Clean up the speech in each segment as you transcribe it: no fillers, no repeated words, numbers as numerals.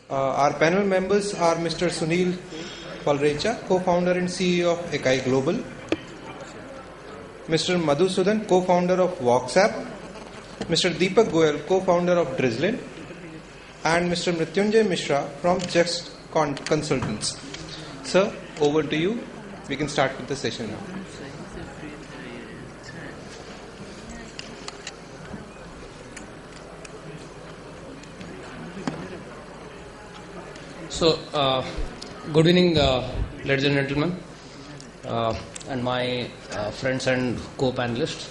Our panel members are Mr. Sunil Palrecha, co-founder and CEO of Ekai Global, Mr. Madhusudan, co-founder of WhatsApp, Mr. Deepak Goyal, co-founder of Drizzlin, and Mr. Mrityunjay Mishra from Just Consultants. Sir, over to you. We can start with the session now. So, good evening, ladies and gentlemen, and my friends and co-panelists.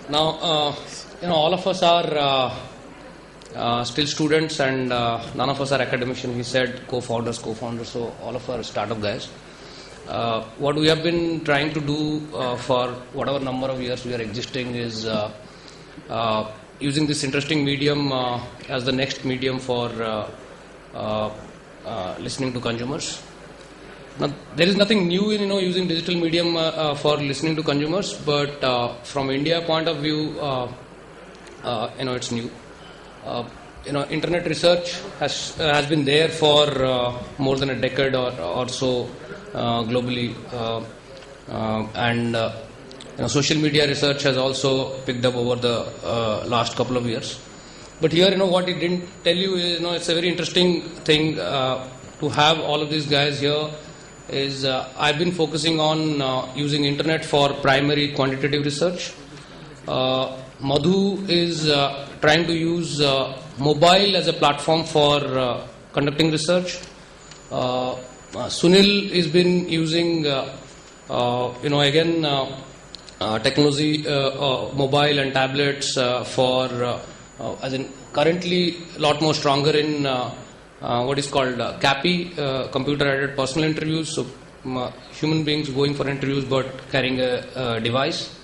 Now, all of us are still students, and none of us are academicians. He said co-founders, so all of us are startup guys. What we have been trying to do for whatever number of years we are existing is using this interesting medium as the next medium for listening to consumers. Now, there is nothing new in using digital medium for listening to consumers, but from India point of view, it's new. Internet research has been there for more than a decade or so globally, and social media research has also picked up over the last couple of years. But here, what he didn't tell you is, it's a very interesting thing to have all of these guys here. Is I've been focusing on using internet for primary quantitative research. Madhu is trying to use mobile as a platform for conducting research. Sunil has been using, technology, mobile and tablets for, as in currently a lot more stronger in what is called CAPI, computer-aided personal interviews. So human beings going for interviews but carrying a device.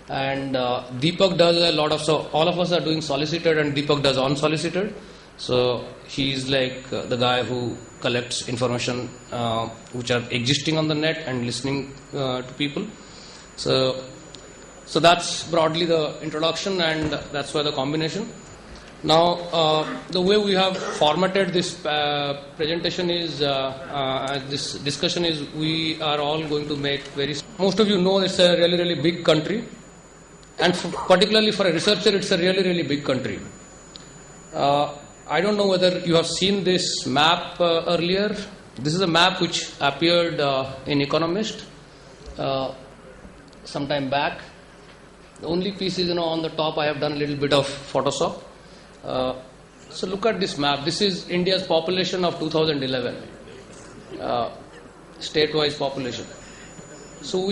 And Deepak does a lot of, so all of us are doing solicited and Deepak does unsolicited. So he's like the guy who collects information which are existing on the net and listening to people. So that's broadly the introduction, and that's why the combination. Now, the way we have formatted this presentation is, this discussion is, we are all going to make most of you know it's a really, really big country, and particularly for a researcher, it's a really, really big country. I don't know whether you have seen this map earlier. This is a map which appeared in Economist some time back. The only piece is, on the top I have done a little bit of Photoshop. So look at this map. This is India's population of 2011, state-wise population. So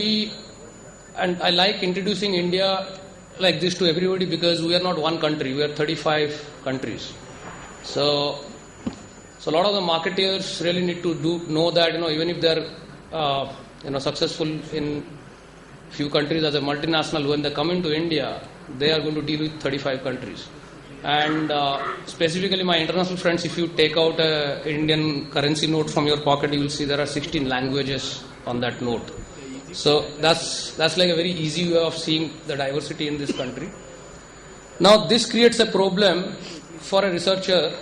and I like introducing India like this to everybody because we are not one country, we are 35 countries. So a lot of the marketeers really need to know that, even if they are, successful in few countries as a multinational, when they come into India, they are going to deal with 35 countries. And specifically my international friends, if you take out an Indian currency note from your pocket, you will see there are 16 languages on that note. So that's like a very easy way of seeing the diversity in this country. Now this creates a problem for a researcher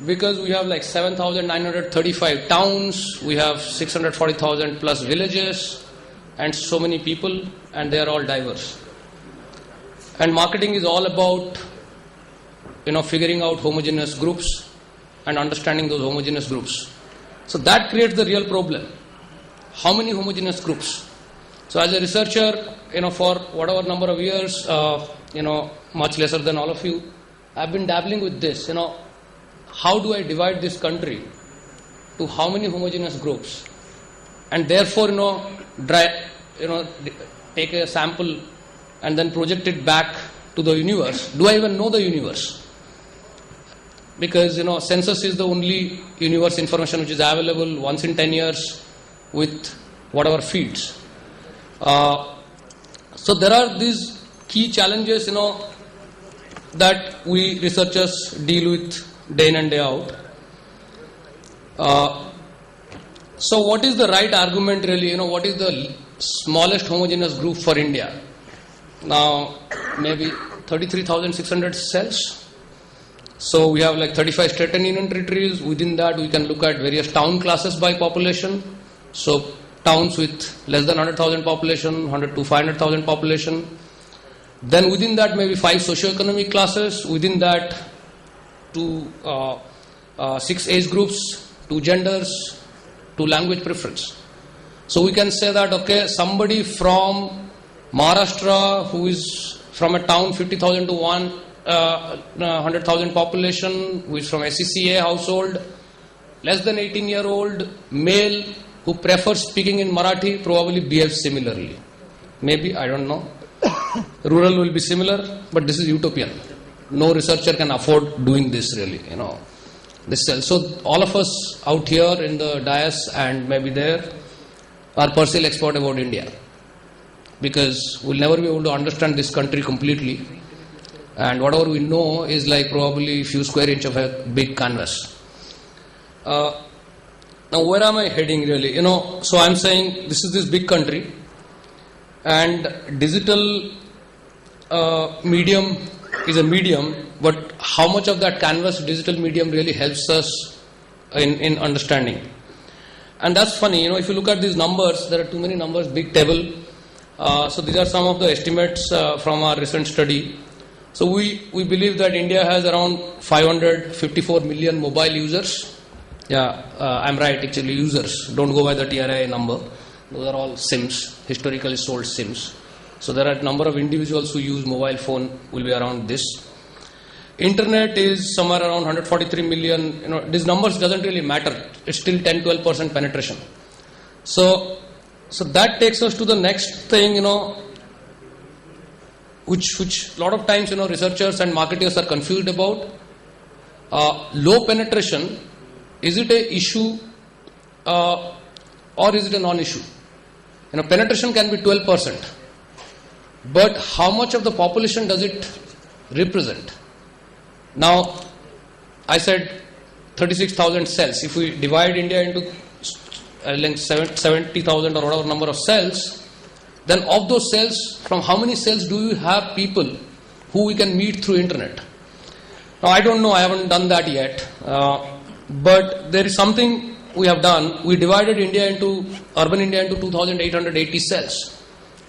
because we have like 7,935 towns, we have 640,000 plus villages, and so many people, and they are all diverse. And marketing is all about figuring out homogeneous groups and understanding those homogeneous groups. So that creates the real problem. How many homogeneous groups? So as a researcher, for whatever number of years, much lesser than all of you, I've been dabbling with this. How do I divide this country to how many homogeneous groups? And therefore, take a sample and then project it back to the universe. Do I even know the universe? Because, census is the only universe information which is available once in 10 years with whatever fields. So there are these key challenges, that we researchers deal with day in and day out. So what is the right argument really? What is the smallest homogeneous group for India? Now, maybe 33,600 cells. So we have like 35 state and union territories. Within that, we can look at various town classes by population. So towns with less than 100,000 population, 100 to 500,000 population. Then within that, maybe 5 socio-economic classes. Within that, 6 age groups, 2 genders, 2 language preference. So we can say that, okay, somebody from Maharashtra who is from a town 50,000 to 100,000 population, who is from SCCA household, less than 18-year-old male who prefers speaking in Marathi probably behaves similarly. Maybe, I don't know. Rural will be similar, but this is utopian. No researcher can afford doing this really, this cell. So all of us out here in the dais and maybe there are partial expert about India, because we'll never be able to understand this country completely, and whatever we know is like probably a few square inch of a big canvas. Now where am I heading really? So I'm saying this is this big country, and digital medium is a medium, but how much of that canvas digital medium really helps us in understanding? And that's funny, if you look at these numbers, there are too many numbers, big table. So these are some of the estimates from our recent study. So we believe that India has around 554 million mobile users. Yeah, I'm right, actually users. Don't go by the TRI number. Those are all SIMs, historically sold SIMs. So there are a number of individuals who use mobile phone will be around this. Internet is somewhere around 143 million. These numbers doesn't really matter. It's still 10-12% penetration. So that takes us to the next thing, which a lot of times, researchers and marketers are confused about. Low penetration, is it a issue or is it a non-issue? Penetration can be 12%. But how much of the population does it represent? Now, I said 36,000 cells. If we divide India into 70,000 or whatever number of cells, then of those cells, from how many cells do you have people who we can meet through internet? Now, I don't know, I haven't done that yet. But there is something we have done. We divided urban India into 2,880 cells.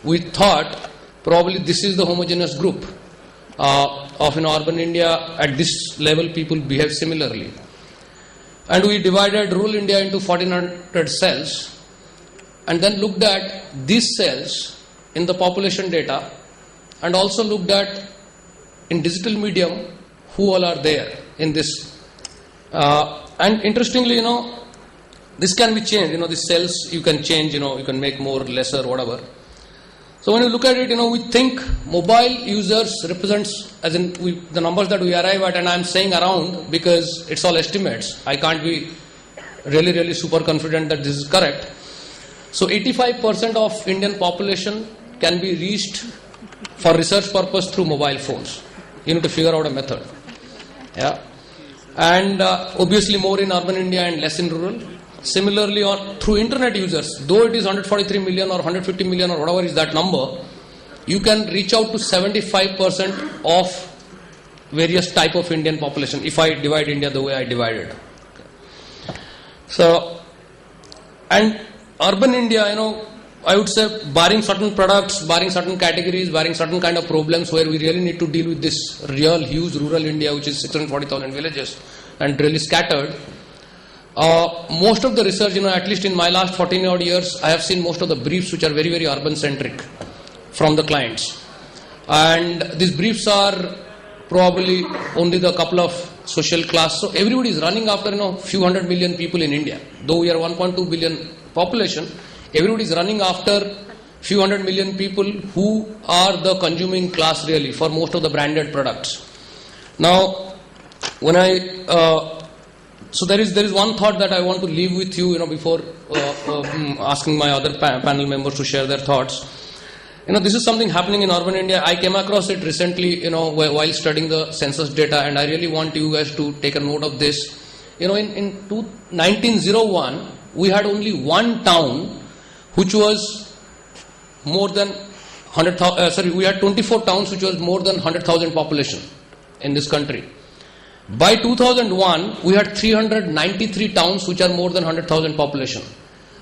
We thought probably this is the homogeneous group of urban India. At this level, people behave similarly. And we divided rural India into 1,400 cells and then looked at these cells in the population data and also looked at in digital medium who all are there in this. And interestingly, this can be changed. These cells you can change, you can make more, lesser, whatever. So when you look at it, we think mobile users represents, as in the numbers that we arrive at, and I'm saying around because it's all estimates. I can't be really super confident that this is correct. So 85% of Indian population can be reached for research purpose through mobile phones. You need to figure out a method. Yeah. And obviously more in urban India and less in rural. Similarly, through internet users, though it is 143 million or 150 million or whatever is that number, you can reach out to 75% of various type of Indian population if I divide India the way I divided. So, and urban India, I would say barring certain products, barring certain categories, barring certain kind of problems where we really need to deal with this real huge rural India which is 640,000 villages and really scattered. Most of the research, at least in my last 14 odd years, I have seen most of the briefs which are very urban centric from the clients. And these briefs are probably only the couple of social class. So everybody is running after, few 100 million people in India. Though we are 1.2 billion population, everybody is running after few 100 million people who are the consuming class really for most of the branded products. Now, when so there is one thought that I want to leave with you, before asking my other panel members to share their thoughts. This is something happening in urban India. I came across it recently, while studying the census data, and I really want you guys to take a note of this. In 1901, we had only one town which was more than 100,000. We had 24 towns which was more than 100,000 population in this country. By 2001, we had 393 towns which are more than 100,000 population.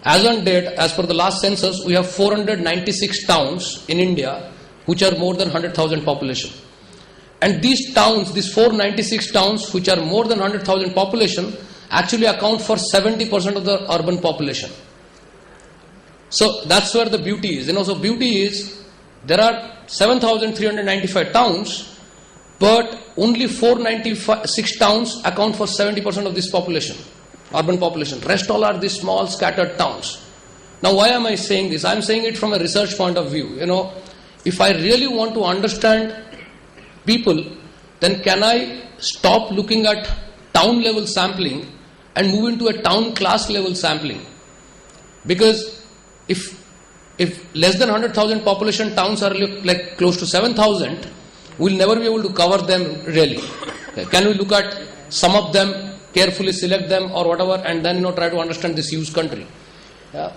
As on date, as per the last census, we have 496 towns in India which are more than 100,000 population. And these towns, these 496 towns which are more than 100,000 population, actually account for 70% of the urban population. So that's where the beauty is. So beauty is there are 7,395 towns, but only 496 towns account for 70% of this population, urban population. Rest all are these small scattered towns. Now why am I saying this? I am saying it from a research point of view. If I really want to understand people, then can I stop looking at town level sampling and move into a town class level sampling? Because if less than 100,000 population towns are like close to 7,000, we'll never be able to cover them really. Okay. Can we look at some of them, carefully select them or whatever, and then try to understand this huge country? Yeah.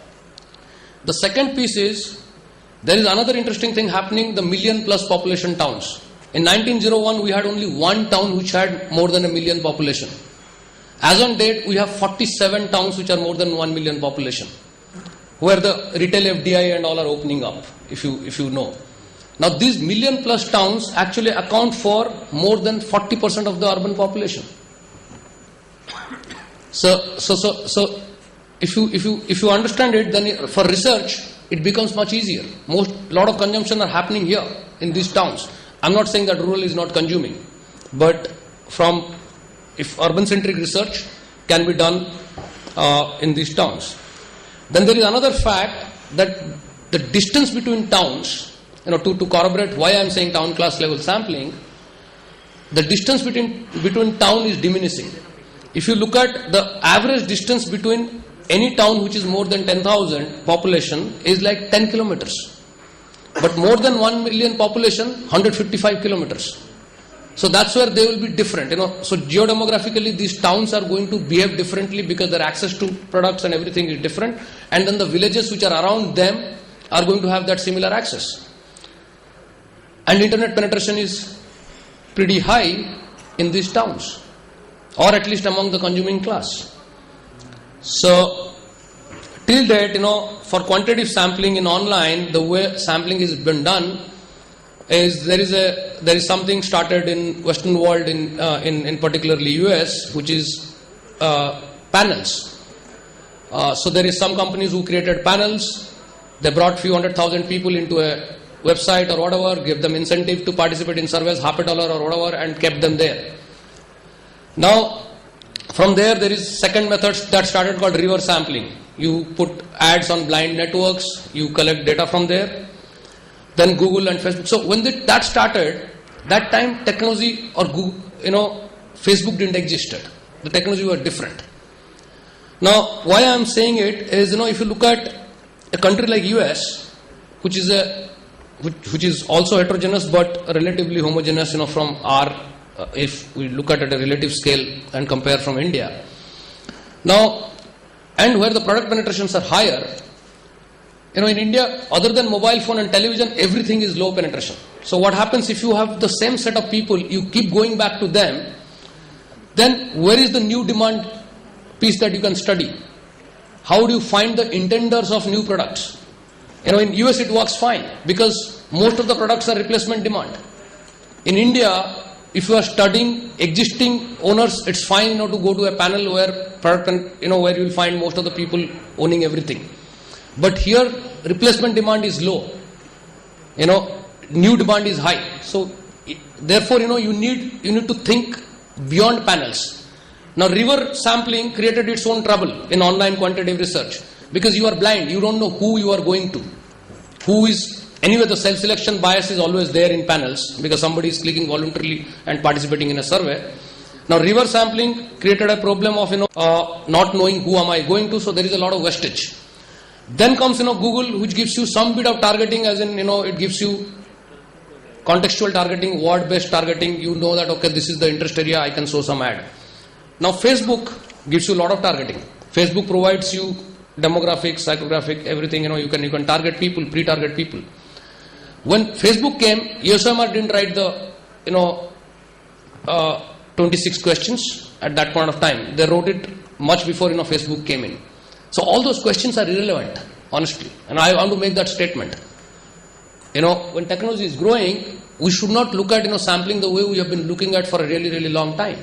The second piece is, there is another interesting thing happening, the million plus population towns. In 1901, we had only one town which had more than 1 million population. As on date, we have 47 towns which are more than 1 million population, where the retail FDI and all are opening up, if you know. Now these million plus towns actually account for more than 40% of the urban population. So if you understand it, then for research it becomes much easier. Lot of consumption are happening here in these towns. I'm not saying that rural is not consuming, but if urban centric research can be done in these towns. Then there is another fact that the distance between towns, to corroborate why I am saying town class level sampling, the distance between town is diminishing. If you look at the average distance between any town which is more than 10,000 population is like 10 kilometers. But more than 1 million population, 155 kilometers. So that's where they will be different. So geodemographically these towns are going to behave differently because their access to products and everything is different. And then the villages which are around them are going to have that similar access. And internet penetration is pretty high in these towns, or at least among the consuming class. So till date, for quantitative sampling in online, the way sampling is been done is there is something started in Western world, in particularly US, which is panels. So there is some companies who created panels. They brought few 100,000 people into a website or whatever, give them incentive to participate in surveys, $50 or whatever, and kept them there. Now, from there is second method that started called reverse sampling. You put ads on blind networks, you collect data from there, then Google and Facebook. So when that started, that time technology or Google, Facebook didn't exist. The technology were different. Now, why I am saying it is, if you look at a country like US, which is also heterogeneous but relatively homogeneous, from our, if we look at a relative scale and compare from India. Now, and where the product penetrations are higher, in India, other than mobile phone and television, everything is low penetration. So what happens if you have the same set of people, you keep going back to them, then where is the new demand piece that you can study? How do you find the intenders of new products? In US it works fine because most of the products are replacement demand. In India, if you are studying existing owners, it's fine to go to a panel where product where you will find most of the people owning everything. But here replacement demand is low. New demand is high. So therefore you need to think beyond panels. Now river sampling created its own trouble in online quantitative research because you are blind, you don't know who you are going to. Anyway, the self-selection bias is always there in panels because somebody is clicking voluntarily and participating in a survey. Now river sampling created a problem of not knowing who am I going to, so there is a lot of wastage. Then comes Google, which gives you some bit of targeting, as in it gives you contextual targeting, word-based targeting. You know that okay, this is the interest area, I can show some ad. Now Facebook gives you a lot of targeting. Facebook provides you demographic, psychographic, everything. You can target people, pre-target people. When Facebook came, USMR didn't write the 26 questions at that point of time. They wrote it much before Facebook came in. So all those questions are irrelevant, honestly. And I want to make that statement. When technology is growing, we should not look at sampling the way we have been looking at for a really, really long time.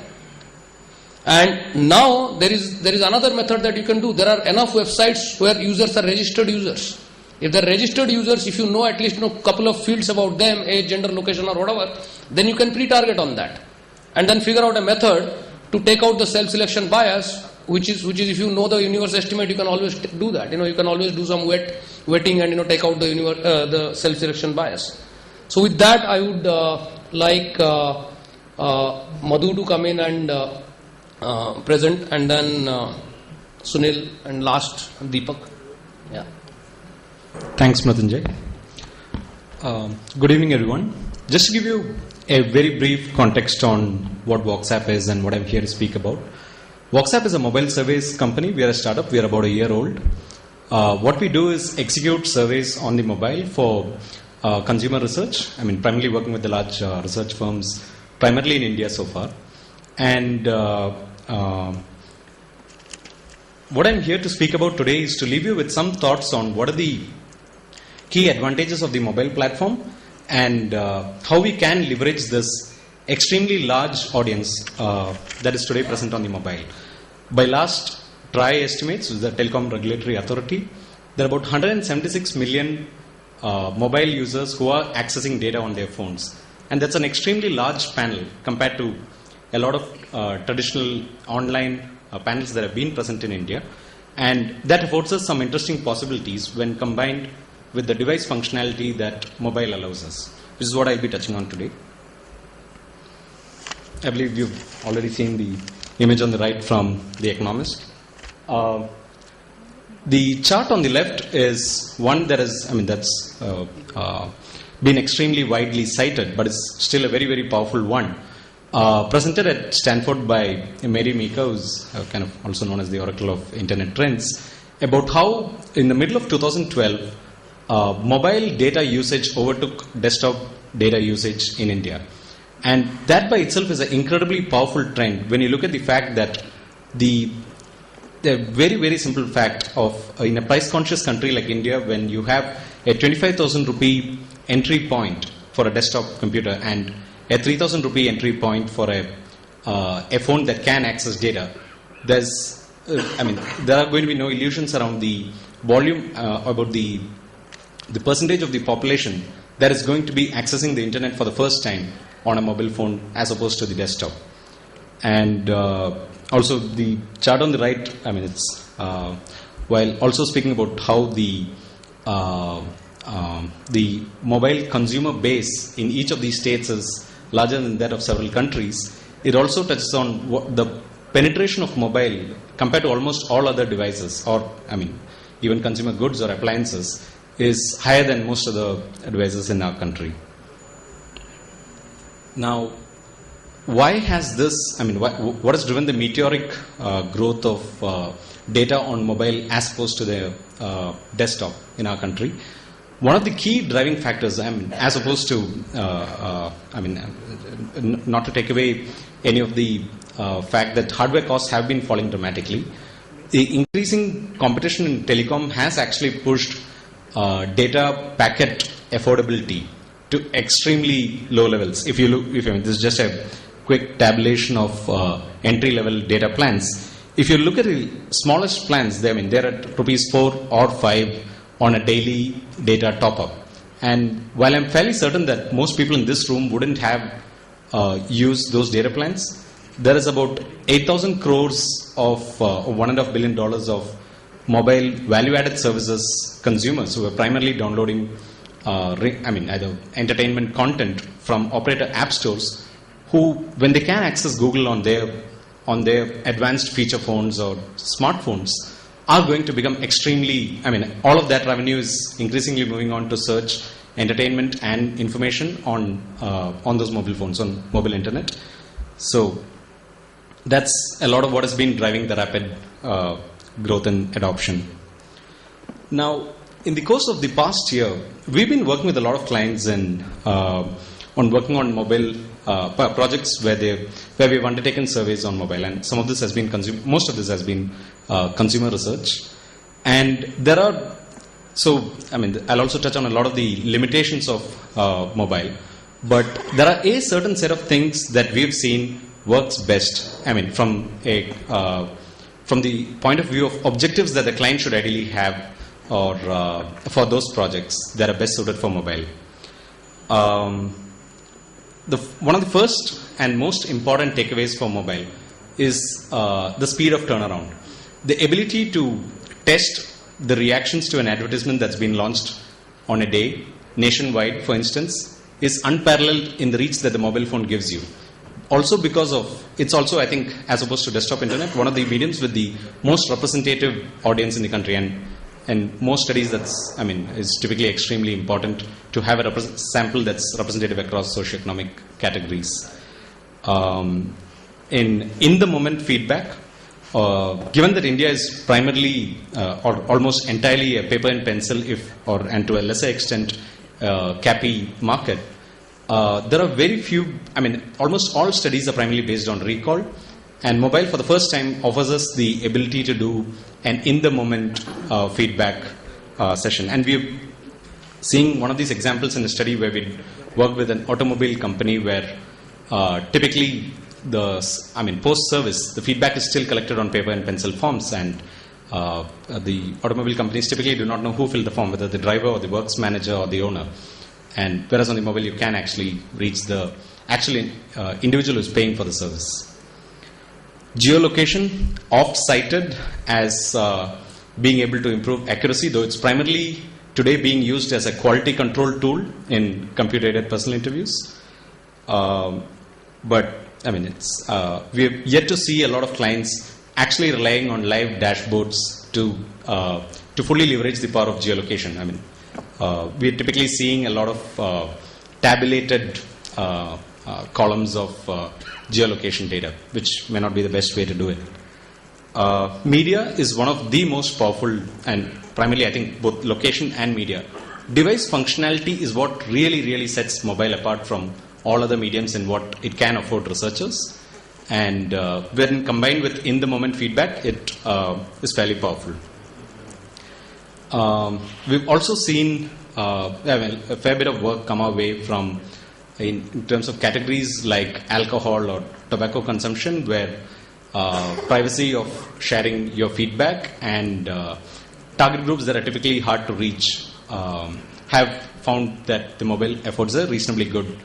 And now there is another method that you can do. There are enough websites where users are registered users. If they're registered users, if you know at least a couple of fields about them, age, gender, location or whatever, then you can pre-target on that. And then figure out a method to take out the self-selection bias, which is if you know the universe estimate, you can always do that. You can always do some wetting and take out the self-selection bias. So with that, I would like Madhu to come in and present, and then Sunil, and last Deepak. Yeah. Thanks, Mrityunjay. Good evening, everyone. Just to give you a very brief context on what WhatsApp is and what I'm here to speak about. WhatsApp is a mobile surveys company. We are a startup. We are about a year old. What we do is execute surveys on the mobile for consumer research. Primarily working with the large research firms, primarily in India so far. And what I'm here to speak about today is to leave you with some thoughts on what are the key advantages of the mobile platform and how we can leverage this extremely large audience that is today present on the mobile. By last TRAI estimates, the Telecom Regulatory Authority, there are about 176 million mobile users who are accessing data on their phones. And that's an extremely large panel compared to a lot of traditional online panels that have been present in India. And that affords us some interesting possibilities when combined with the device functionality that mobile allows us, which is what I'll be touching on today. I believe you've already seen the image on the right from The Economist. The chart on the left is one that is, that's been extremely widely cited, but it's still a very, very powerful one. Presented at Stanford by Mary Meeker, who's kind of also known as the Oracle of Internet Trends, about how in the middle of 2012, mobile data usage overtook desktop data usage in India. And that by itself is an incredibly powerful trend when you look at the fact that the very, very simple fact of in a price-conscious country like India, when you have a 25,000 rupee entry point for a desktop computer and a 3,000 rupee entry point for a phone that can access data, there are going to be no illusions around the volume, about the percentage of the population that is going to be accessing the internet for the first time on a mobile phone as opposed to the desktop. And also the chart on the right, it's while also speaking about how the mobile consumer base in each of these states is larger than that of several countries, it also touches on what the penetration of mobile compared to almost all other devices, or even consumer goods or appliances, is higher than most of the devices in our country. Now, why has this, what has driven the meteoric growth of data on mobile as opposed to the desktop in our country? One of the key driving factors, as opposed to, not to take away any of the fact that hardware costs have been falling dramatically, the increasing competition in telecom has actually pushed data packet affordability to extremely low levels. If you look, this is just a quick tabulation of entry-level data plans. If you look at the smallest plans, they're at rupees 4 or 5 on a daily data top-up. And while I'm fairly certain that most people in this room wouldn't have used those data plans, there is about 8,000 crores of $1.5 billion of mobile value-added services consumers who are primarily downloading either entertainment content from operator app stores, who, when they can access Google on their advanced feature phones or smartphones, are going to become extremely, all of that revenue is increasingly moving on to search, entertainment and information on those mobile phones, on mobile internet. So that's a lot of what has been driving the rapid growth and adoption. Now, in the course of the past year, we've been working with a lot of clients on working on mobile projects where we've undertaken surveys on mobile, and some of this has been most of this has been consumer research. And there are, I'll also touch on a lot of the limitations of mobile, but there are a certain set of things that we've seen works best. From the point of view of objectives that the client should ideally have, or for those projects that are best suited for mobile. One of the first and most important takeaways for mobile is the speed of turnaround. The ability to test the reactions to an advertisement that's been launched on a day, nationwide, for instance, is unparalleled in the reach that the mobile phone gives you. Also because of, it's also, I think, as opposed to desktop internet, one of the mediums with the most representative audience in the country. And most studies is typically extremely important to have a sample that's representative across socioeconomic categories. In the moment feedback, given that India is primarily or almost entirely a paper and pencil, and to a lesser extent CAPI market, there are very few. Almost all studies are primarily based on recall, and mobile for the first time offers us the ability to do an in-the-moment feedback session. And we're seeing one of these examples in a study where we worked with an automobile company where typically post-service, the feedback is still collected on paper and pencil forms, and the automobile companies typically do not know who filled the form, whether the driver or the works manager or the owner. And whereas on the mobile, you can actually reach the actual individual who is paying for the service. Geolocation, oft-cited as being able to improve accuracy, though it's primarily today being used as a quality control tool in computer-aided personal interviews. But we have yet to see a lot of clients actually relying on live dashboards to fully leverage the power of geolocation. We're typically seeing a lot of tabulated columns of geolocation data, which may not be the best way to do it. Media is one of the most powerful, and primarily I think both location and media. Device functionality is what really sets mobile apart from all other mediums in what it can afford researchers. And when combined with in-the-moment feedback, it is fairly powerful. We've also seen a fair bit of work come our way from in terms of categories like alcohol or tobacco consumption, where privacy of sharing your feedback and target groups that are typically hard to reach have found that the mobile affords a reasonably good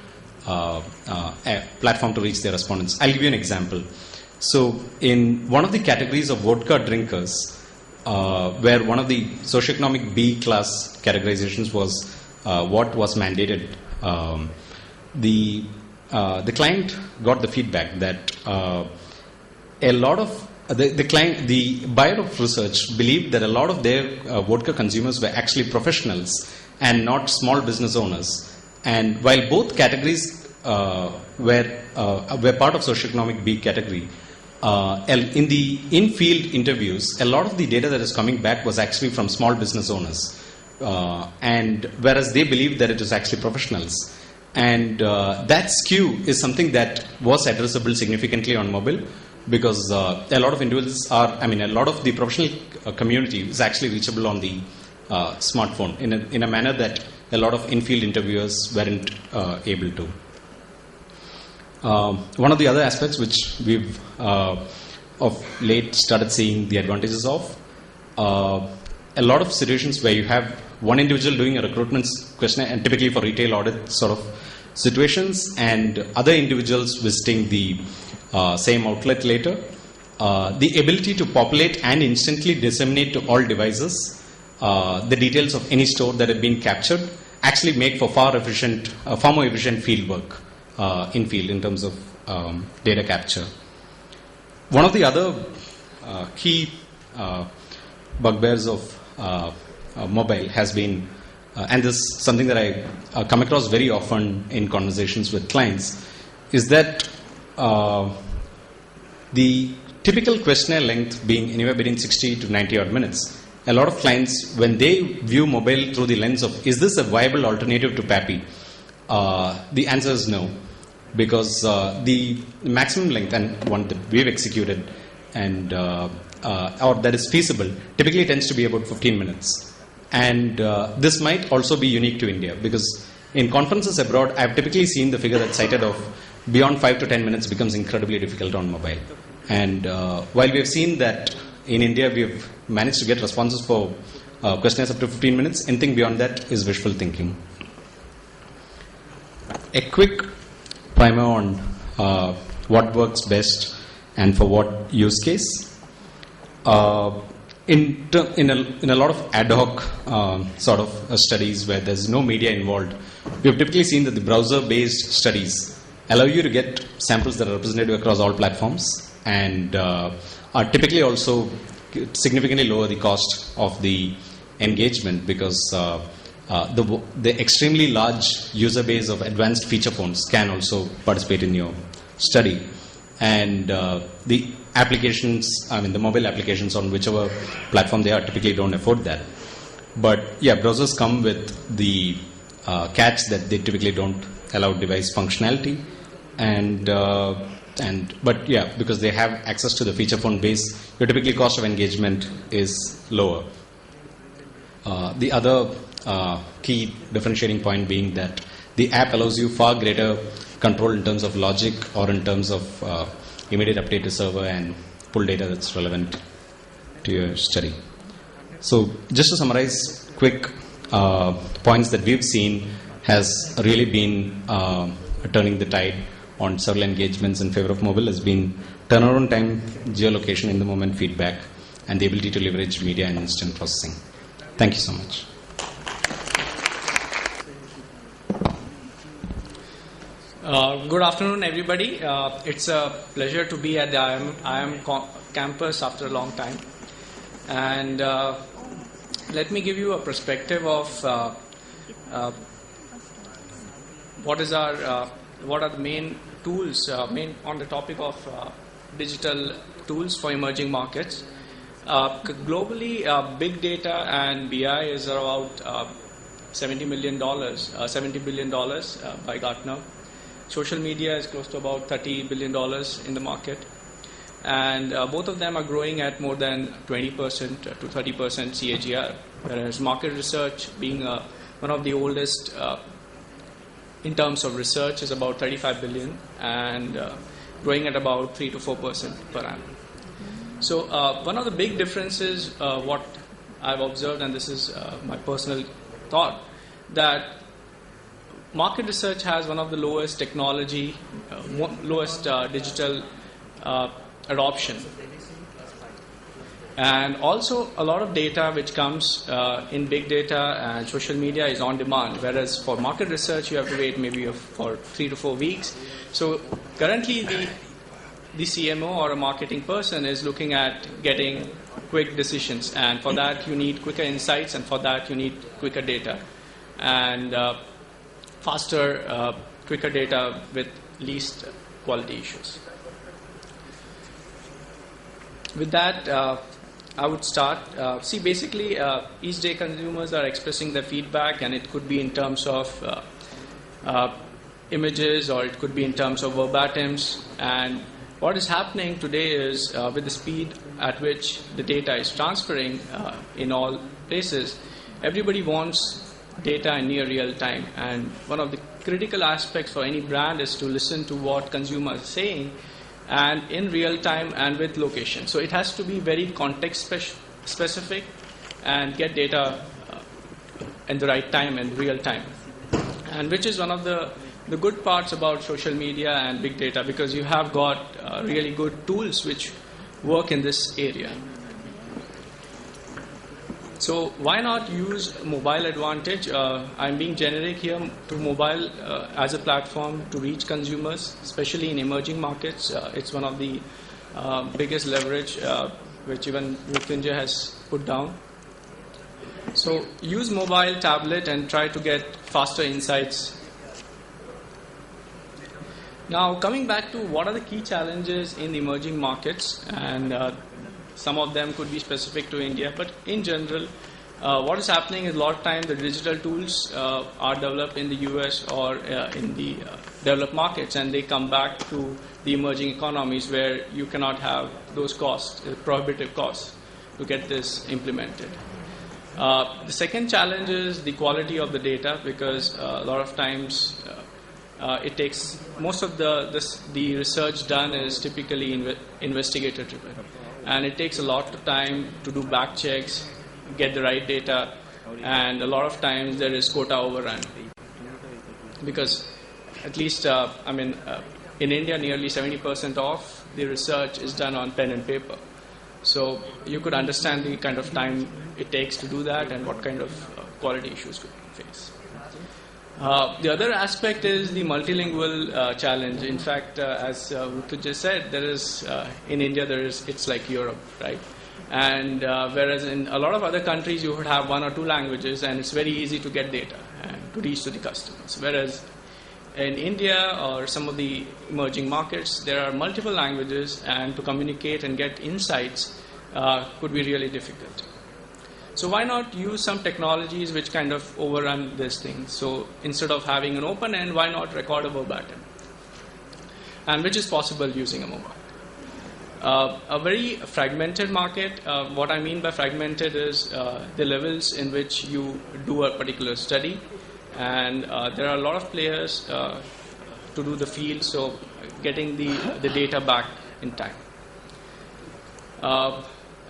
platform to reach their respondents. I'll give you an example. So in one of the categories of vodka drinkers, where one of the socioeconomic B class categorizations was what was mandated, the client got the feedback that a lot of the buyer of research believed that a lot of their vodka consumers were actually professionals and not small business owners. And while both categories were part of socioeconomic B category, in the in-field interviews, a lot of the data that is coming back was actually from small business owners, and whereas they believed that it was actually professionals. And that skew is something that was addressable significantly on mobile, because a lot of individuals a lot of the professional community is actually reachable on the smartphone in a manner that a lot of in-field interviewers weren't able to. One of the other aspects which we've of late started seeing the advantages of, a lot of situations where you have one individual doing a recruitment questionnaire, and typically for retail audit sort of situations, and other individuals visiting the same outlet later, the ability to populate and instantly disseminate to all devices the details of any store that have been captured actually make for far more efficient field work in field in terms of data capture. One of the other key bugbears of mobile has been, and this is something that I come across very often in conversations with clients, is that the typical questionnaire length being anywhere between 60 to 90 odd minutes, a lot of clients, when they view mobile through the lens of, is this a viable alternative to PAPI? The answer is no. because the maximum length and one that we've executed and or that is feasible typically tends to be about 15 minutes. And this might also be unique to India, because in conferences abroad, I've typically seen the figure that's cited of beyond 5 to 10 minutes becomes incredibly difficult on mobile. And while we have seen that in India, we have managed to get responses for questionnaires up to 15 minutes, anything beyond that is wishful thinking. A quick primer on what works best and for what use case. In a lot of ad hoc sort of studies where there's no media involved, we have typically seen that the browser-based studies allow you to get samples that are representative across all platforms and are typically also significantly lower the cost of the engagement, because the extremely large user base of advanced feature phones can also participate in your study. And the applications, the mobile applications on whichever platform they are typically don't afford that. But yeah, browsers come with the catch that they typically don't allow device functionality, but yeah, because they have access to the feature phone base, your typically cost of engagement is lower. The other key differentiating point being that the app allows you far greater control in terms of logic or in terms of immediate update to server and pull data that's relevant to your study. So just to summarize, quick points that we've seen has really been turning the tide on several engagements in favor of mobile has been turnaround time, geolocation, in the moment feedback, and the ability to leverage media and instant processing. Thank you so much. Good afternoon, everybody. It's a pleasure to be at the IIM campus after a long time. And let me give you a perspective of what are the main tools, on the topic of digital tools for emerging markets. Globally, big data and BI is about $70 billion by Gartner. Social media is close to about $30 billion in the market. And both of them are growing at more than 20% to 30% CAGR, whereas market research, being one of the oldest in terms of research, is about 35 billion and growing at about 3 to 4% per annum. So one of the big differences, what I've observed, and this is my personal thought, that market research has one of the lowest technology, lowest digital adoption. And also a lot of data which comes in big data and social media is on demand, whereas for market research you have to wait maybe for 3 to 4 weeks. So currently the CMO or a marketing person is looking at getting quick decisions, and for that you need quicker insights, and for that you need quicker data and faster, quicker data with least quality issues. With that, I would start. Basically, each day consumers are expressing their feedback, and it could be in terms of images, or it could be in terms of verbatims. And what is happening today is, with the speed at which the data is transferring in all places, everybody wants data in near real time. And one of the critical aspects for any brand is to listen to what consumers are saying, and in real time and with location. So it has to be very context specific and get data in the right time and real time. And which is one of the good parts about social media and big data, because you have got really good tools which work in this area. So why not use mobile advantage? I'm being generic here to mobile as a platform to reach consumers, especially in emerging markets. It's one of the biggest leverage which even Mrityunjay has put down. So use mobile, tablet, and try to get faster insights. Now coming back to what are the key challenges in the emerging markets, and some of them could be specific to India, but in general, what is happening is a lot of time the digital tools are developed in the US or in the developed markets, and they come back to the emerging economies where you cannot have those costs, prohibitive costs, to get this implemented. The second challenge is the quality of the data, because a lot of times it takes most of the research done is typically investigator driven, and it takes a lot of time to do back checks, get the right data, and a lot of times there is quota overrun, because at least in India nearly 70% of the research is done on pen and paper. So you could understand the kind of time it takes to do that and what kind of quality issues could face. The other aspect is the multilingual challenge. In fact, as Muthu just said, there is in India it's like Europe, right? And whereas in a lot of other countries you would have one or two languages, and it's very easy to get data and to reach to the customers. Whereas in India or some of the emerging markets, there are multiple languages, and to communicate and get insights could be really difficult. So why not use some technologies which kind of overrun this thing? So instead of having an open end, why not record a verbatim? And which is possible using a mobile. A very fragmented market, what I mean by fragmented is the levels in which you do a particular study. And there are a lot of players to do the field, so getting the data back in time.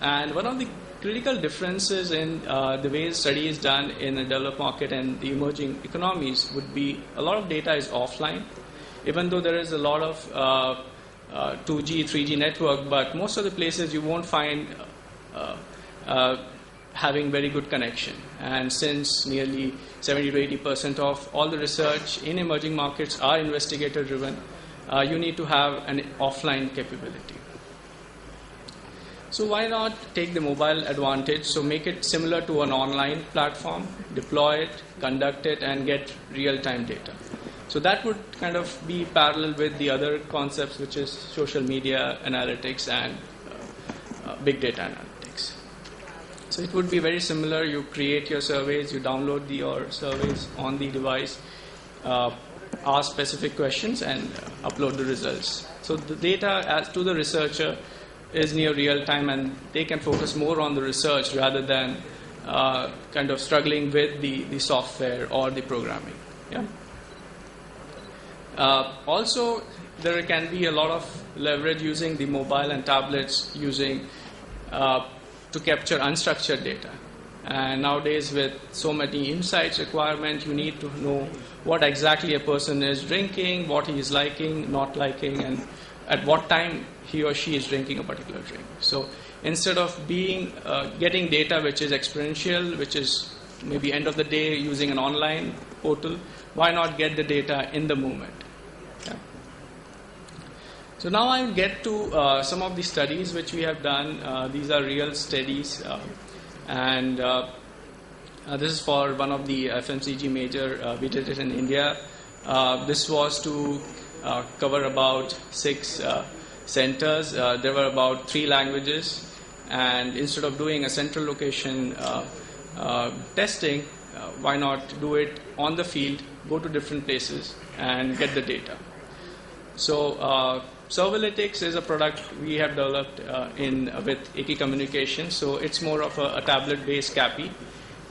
And one of the critical differences in the way study is done in the developed market and the emerging economies would be a lot of data is offline, even though there is a lot of 2G, 3G network, but most of the places you won't find having very good connection. And since nearly 70 to 80% of all the research in emerging markets are investigator driven, you need to have an offline capability. So why not take the mobile advantage? So make it similar to an online platform, deploy it, conduct it, and get real-time data. So that would kind of be parallel with the other concepts, which is social media analytics and big data analytics. So it would be very similar. You create your surveys, you download your surveys on the device, ask specific questions, and upload the results. So the data as to the researcher is near real time, and they can focus more on the research rather than kind of struggling with the software or the programming. Yeah. Also, there can be a lot of leverage using the mobile and tablets to capture unstructured data. And nowadays, with so many insights requirement, you need to know what exactly a person is drinking, what he is liking, not liking, and at what time he or she is drinking a particular drink. So instead of getting data which is experiential, which is maybe end of the day using an online portal, why not get the data in the moment? Yeah. So now I will get to some of the studies which we have done. These are real studies, and this is for one of the FMCG major. We did it in India. This was to cover about 6 centers. There were about 3 languages, and instead of doing a central location testing, why not do it on the field, go to different places and get the data. So Serverlytics is a product we have developed with Eki Communications. So it's more of a tablet-based CAPI,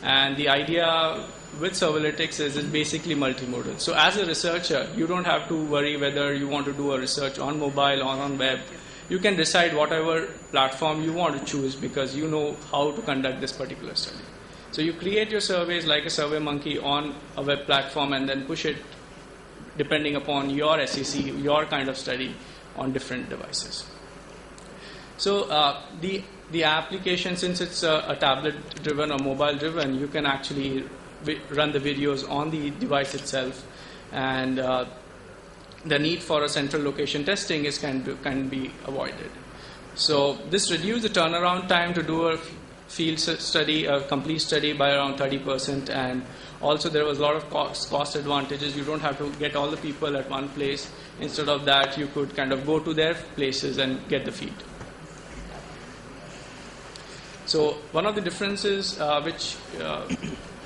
and the idea with Serverlytics is it's basically multimodal. So as a researcher, you don't have to worry whether you want to do a research on mobile or on web. You can decide whatever platform you want to choose because you know how to conduct this particular study. So you create your surveys like a SurveyMonkey on a web platform and then push it depending upon your SEC, your kind of study on different devices. So the application, since it's a tablet-driven or mobile-driven, you can actually run the videos on the device itself, and the need for a central location testing can be avoided. So this reduced the turnaround time to do a field study, a complete study, by around 30%, and also there was a lot of cost advantages. You don't have to get all the people at one place. Instead of that, you could kind of go to their places and get the feed. So one of the differences which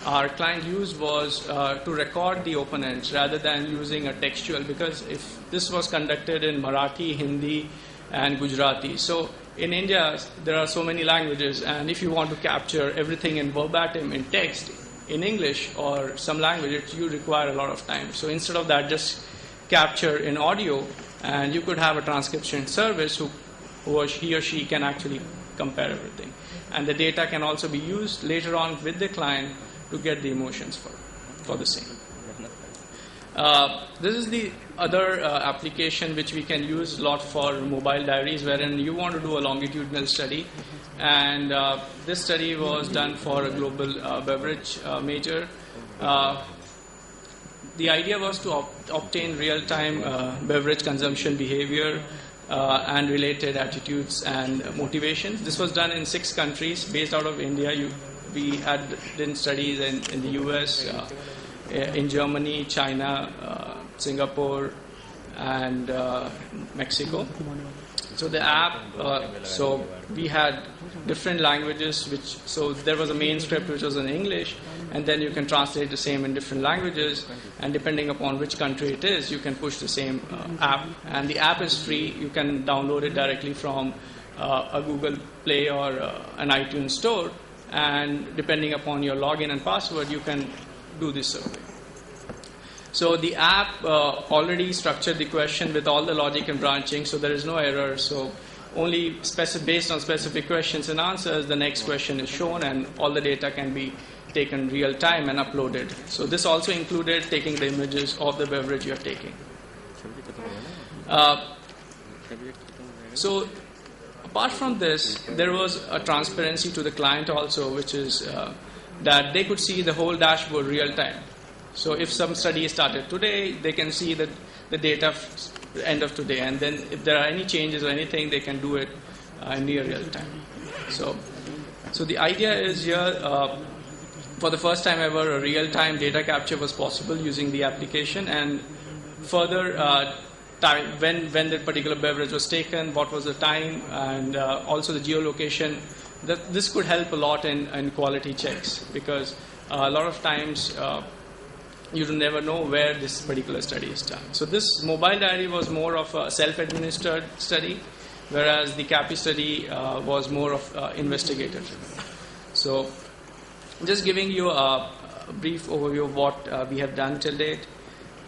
our client used was to record the oponents rather than using a textual, because if this was conducted in Marathi, Hindi, and Gujarati. So in India, there are so many languages, and if you want to capture everything in verbatim in text in English or some language, you require a lot of time. So instead of that, just capture in audio, and you could have a transcription service who he or she can actually compare everything. And the data can also be used later on with the client to get the emotions for the same. This is the other application which we can use a lot for mobile diaries, wherein you want to do a longitudinal study. And this study was done for a global beverage major. The idea was to obtain real-time beverage consumption behavior and related attitudes and motivations. This was done in 6 countries based out of India. We had done studies in the US, in Germany, China, Singapore, and Mexico. So the app, so we had different languages, so there was a main script which was in English, and then you can translate the same in different languages, and depending upon which country it is, you can push the same app. And the app is free. You can download it directly from a Google Play or an iTunes store, and depending upon your login and password, you can do this survey. So the app already structured the question with all the logic and branching, so there is no error. So only based on specific questions and answers, the next question is shown, and all the data can be taken real time and uploaded. So this also included taking the images of the beverage you're taking. So apart from this, there was a transparency to the client also, which is that they could see the whole dashboard real time. So if some study started today, they can see the data end of today, and then if there are any changes or anything, they can do it in near real time. So the idea is here, for the first time ever, a real-time data capture was possible using the application, and further time when the particular beverage was taken, what was the time, and also the geolocation. This could help a lot in quality checks, because a lot of times you never know where this particular study is done. So this mobile diary was more of a self-administered study, whereas the CAPI study was more of investigative. So just giving you a brief overview of what we have done till date.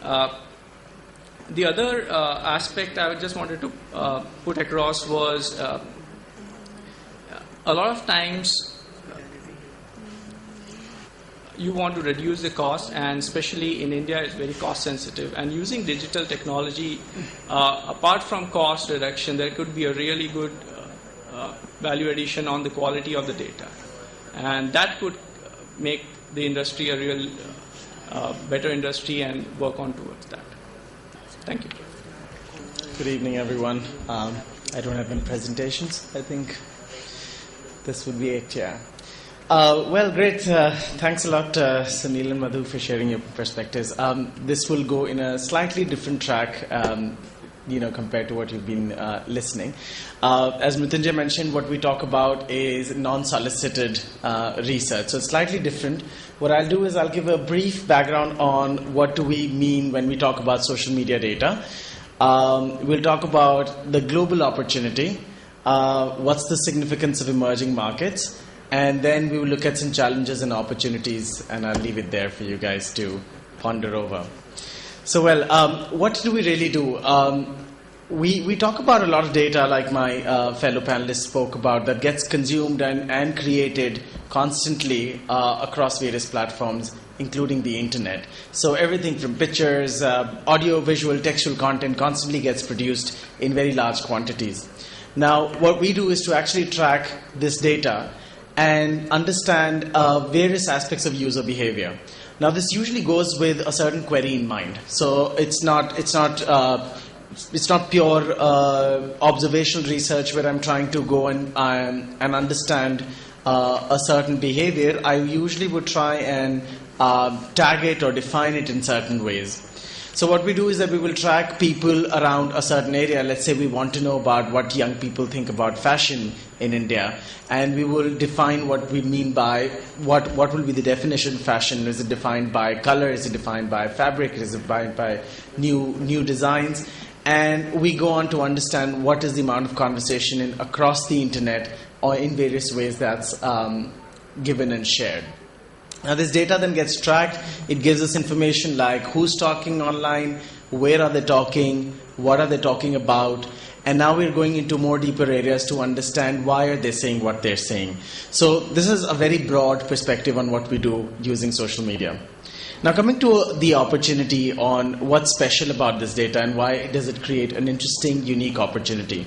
The other aspect I just wanted to put across was a lot of times you want to reduce the cost, and especially in India, it's very cost sensitive. And using digital technology, apart from cost reduction, there could be a really good value addition on the quality of the data, and that could make the industry a real better industry and work on towards that. Thank you. Good evening, everyone. I don't have any presentations. I think this would be it, yeah. Well, great. Thanks a lot, Sunil and Madhu, for sharing your perspectives. This will go in a slightly different track, compared to what you've been listening. As Mrityunjay mentioned, what we talk about is non-solicited research. So it's slightly different. What I'll do is I'll give a brief background on what do we mean when we talk about social media data. We'll talk about the global opportunity, what's the significance of emerging markets, and then we will look at some challenges and opportunities, and I'll leave it there for you guys to ponder over. So, what do we really do? We talk about a lot of data, like my fellow panelists spoke about, that gets consumed and created constantly across various platforms, including the internet. So everything from pictures, audio, visual, textual content constantly gets produced in very large quantities. Now, what we do is to actually track this data and understand various aspects of user behavior. Now, this usually goes with a certain query in mind. So it's not pure observational research where I'm trying to go and understand a certain behavior. I usually would try and tag it or define it in certain ways. So what we do is that we will track people around a certain area. Let's say we want to know about what young people think about fashion in India, and we will define what we mean by what will be the definition of fashion. Is it defined by color? Is it defined by fabric? Is it defined by new designs? And we go on to understand what is the amount of conversation across the internet or in various ways that's given and shared. Now this data then gets tracked. It gives us information like who's talking online, where are they talking, what are they talking about, and now we're going into more deeper areas to understand why are they saying what they're saying. So this is a very broad perspective on what we do using social media. Now coming to the opportunity on what's special about this data and why does it create an interesting, unique opportunity.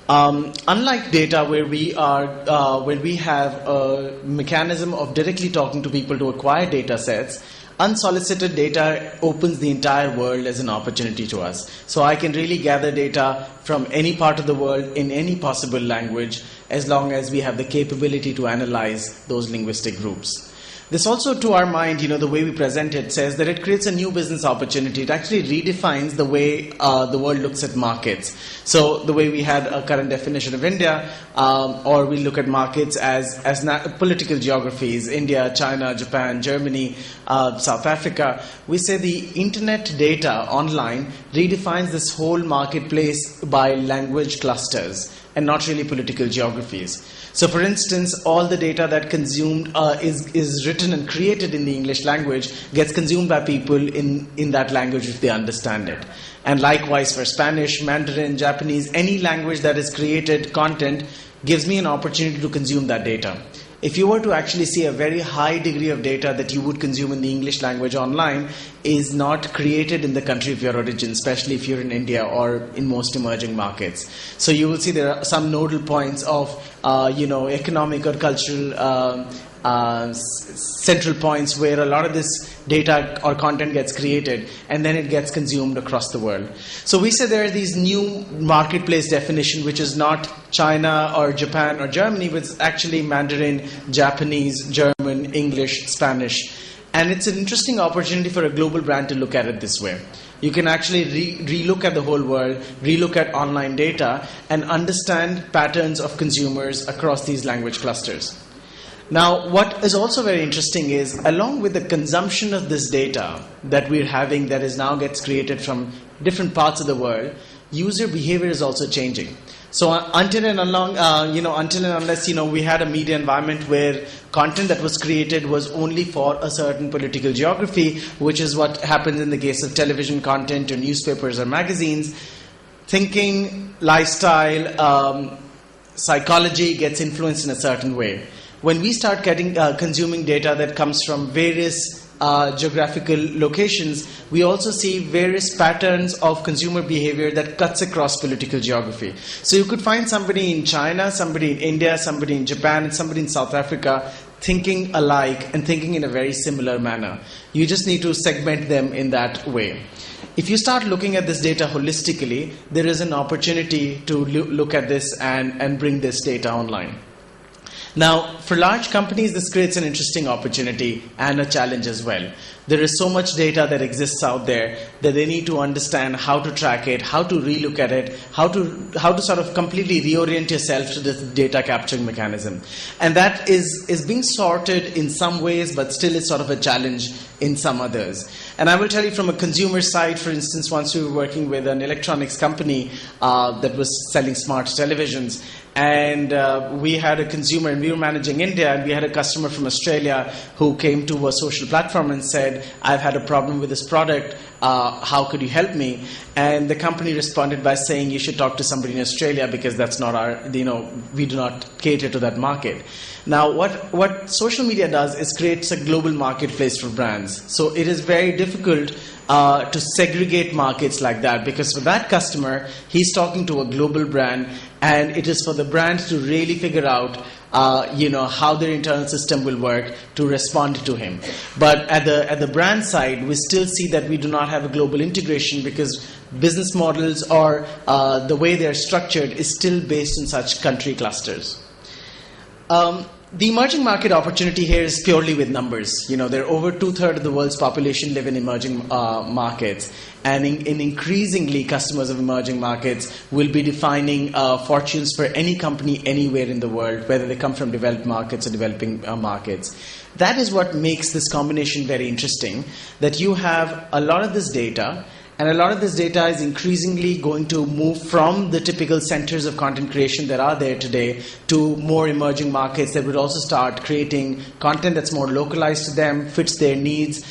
Unlike data where we have a mechanism of directly talking to people to acquire data sets, unsolicited data opens the entire world as an opportunity to us. So I can really gather data from any part of the world in any possible language as long as we have the capability to analyze those linguistic groups. This also, to our mind, the way we present it says that it creates a new business opportunity. It actually redefines the way the world looks at markets. So the way we had a current definition of India, or we look at markets as political geographies, India, China, Japan, Germany, South Africa, we say the internet data online redefines this whole marketplace by language clusters and not really political geographies. So for instance, all the data that consumed is written and created in the English language gets consumed by people in that language if they understand it. And likewise for Spanish, Mandarin, Japanese, any language that is created content gives me an opportunity to consume that data. If you were to actually see a very high degree of data that you would consume in the English language online is not created in the country of your origin, especially if you're in India or in most emerging markets. So you will see there are some nodal points of, economic or cultural central points where a lot of this data or content gets created and then it gets consumed across the world. So we say there are these new marketplace definition which is not China or Japan or Germany, but it's actually Mandarin, Japanese, German, English, Spanish. And it's an interesting opportunity for a global brand to look at it this way. You can actually re-look at the whole world, re-look at online data, and understand patterns of consumers across these language clusters. Now, what is also very interesting is, along with the consumption of this data that we're having that is now gets created from different parts of the world, user behavior is also changing. So until and unless we had a media environment where content that was created was only for a certain political geography, which is what happens in the case of television content or newspapers or magazines, thinking, lifestyle, psychology gets influenced in a certain way. When we start getting consuming data that comes from various geographical locations, we also see various patterns of consumer behavior that cuts across political geography. So you could find somebody in China, somebody in India, somebody in Japan, and somebody in South Africa thinking alike and thinking in a very similar manner. You just need to segment them in that way. If you start looking at this data holistically, there is an opportunity to look at this and bring this data online. Now, for large companies, this creates an interesting opportunity and a challenge as well. There is so much data that exists out there that they need to understand how to track it, how to relook at it, how to sort of completely reorient yourself to this data capturing mechanism. And that is being sorted in some ways, but still is sort of a challenge in some others. And I will tell you from a consumer side, for instance, once we were working with an electronics company that was selling smart televisions, and we had a consumer, and we were managing India, and we had a customer from Australia who came to a social platform and said, I've had a problem with this product, how could you help me? And the company responded by saying, you should talk to somebody in Australia because that's not our, we do not cater to that market. Now, what social media does is creates a global marketplace for brands. So it is very difficult to segregate markets like that, because for that customer, he's talking to a global brand, and it is for the brand to really figure out how their internal system will work to respond to him. But at the brand side, we still see that we do not have a global integration, because business models or the way they are structured is still based in such country clusters. The emerging market opportunity here is purely with numbers. There are over 2/3 of the world's population live in emerging markets, and increasingly customers of emerging markets will be defining fortunes for any company anywhere in the world, whether they come from developed markets or developing markets. That is what makes this combination very interesting, that you have a lot of this data, and a lot of this data is increasingly going to move from the typical centers of content creation that are there today to more emerging markets that would also start creating content that's more localized to them, fits their needs,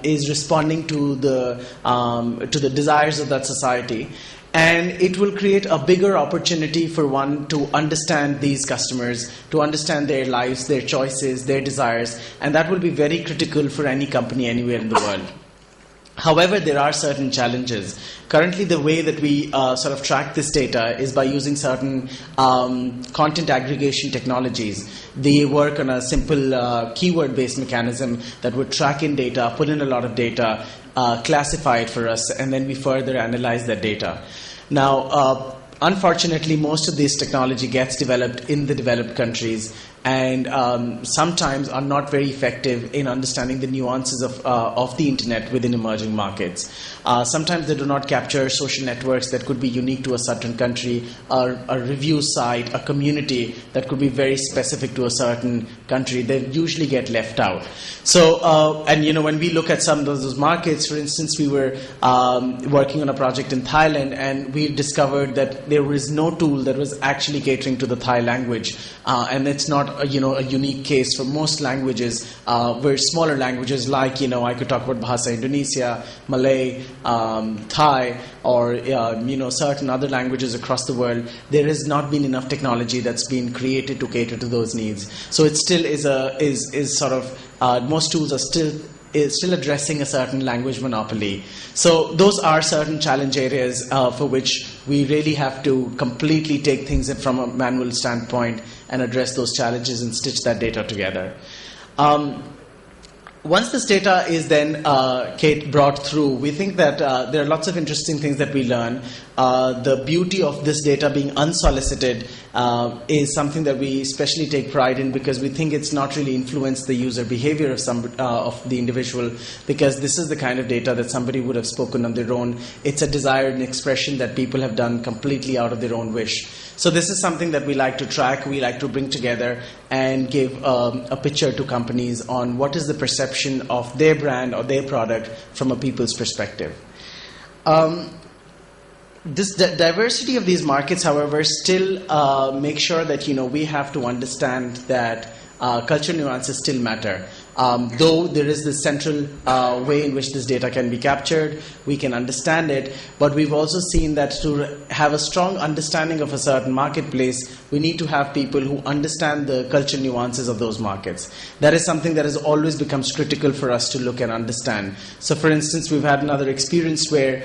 is responding to the desires of that society. And it will create a bigger opportunity for one to understand these customers, to understand their lives, their choices, their desires, and that will be very critical for any company anywhere in the world. However, there are certain challenges. Currently, the way that we sort of track this data is by using certain content aggregation technologies. They work on a simple keyword-based mechanism that would track in data, put in a lot of data, classify it for us, and then we further analyze that data. Now, unfortunately, most of this technology gets developed in the developed countries, and sometimes are not very effective in understanding the nuances of the internet within emerging markets. Sometimes they do not capture social networks that could be unique to a certain country, a review site, a community that could be very specific to a certain country. They usually get left out. So, when we look at some of those markets, for instance, we were working on a project in Thailand, and we discovered that there was no tool that was actually catering to the Thai language, and it's not a unique case for most languages. Where smaller languages like I could talk about Bahasa Indonesia, Malay, Thai, or certain other languages across the world, there has not been enough technology that's been created to cater to those needs. So it still is sort of most tools are still addressing a certain language monopoly. So those are certain challenge areas for which we really have to completely take things from a manual standpoint and address those challenges and stitch that data together. Once this data is then brought through, we think that there are lots of interesting things that we learn. The beauty of this data being unsolicited is something that we especially take pride in, because we think it's not really influenced the user behavior of the individual, because this is the kind of data that somebody would have spoken on their own. It's a desire and expression that people have done completely out of their own wish. So this is something that we like to track, we like to bring together and give a picture to companies on what is the perception of their brand or their product from a people's perspective. This diversity of these markets, however, still make sure that we have to understand that cultural nuances still matter. Though there is this central way in which this data can be captured, we can understand it, but we've also seen that to have a strong understanding of a certain marketplace, we need to have people who understand the cultural nuances of those markets. That is something that has always become critical for us to look and understand. So for instance, we've had another experience where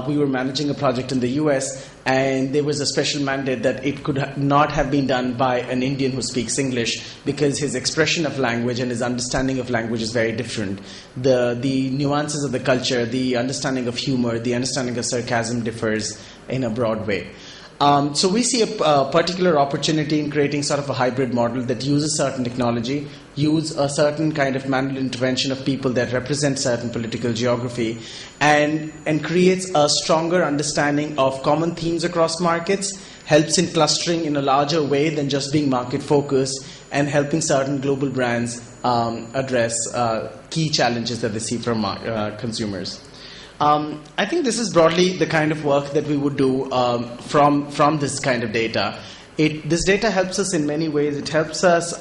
we were managing a project in the US, and there was a special mandate that it could not have been done by an Indian who speaks English, because his expression of language and his understanding of language is very different. The nuances of the culture, the understanding of humor, the understanding of sarcasm differs in a broad way. So we see a particular opportunity in creating sort of a hybrid model that uses certain technology, use a certain kind of manual intervention of people that represent certain political geography, and creates a stronger understanding of common themes across markets, helps in clustering in a larger way than just being market focused, and helping certain global brands address key challenges that they see from consumers. I think this is broadly the kind of work that we would do from this kind of data. This data helps us in many ways. It helps us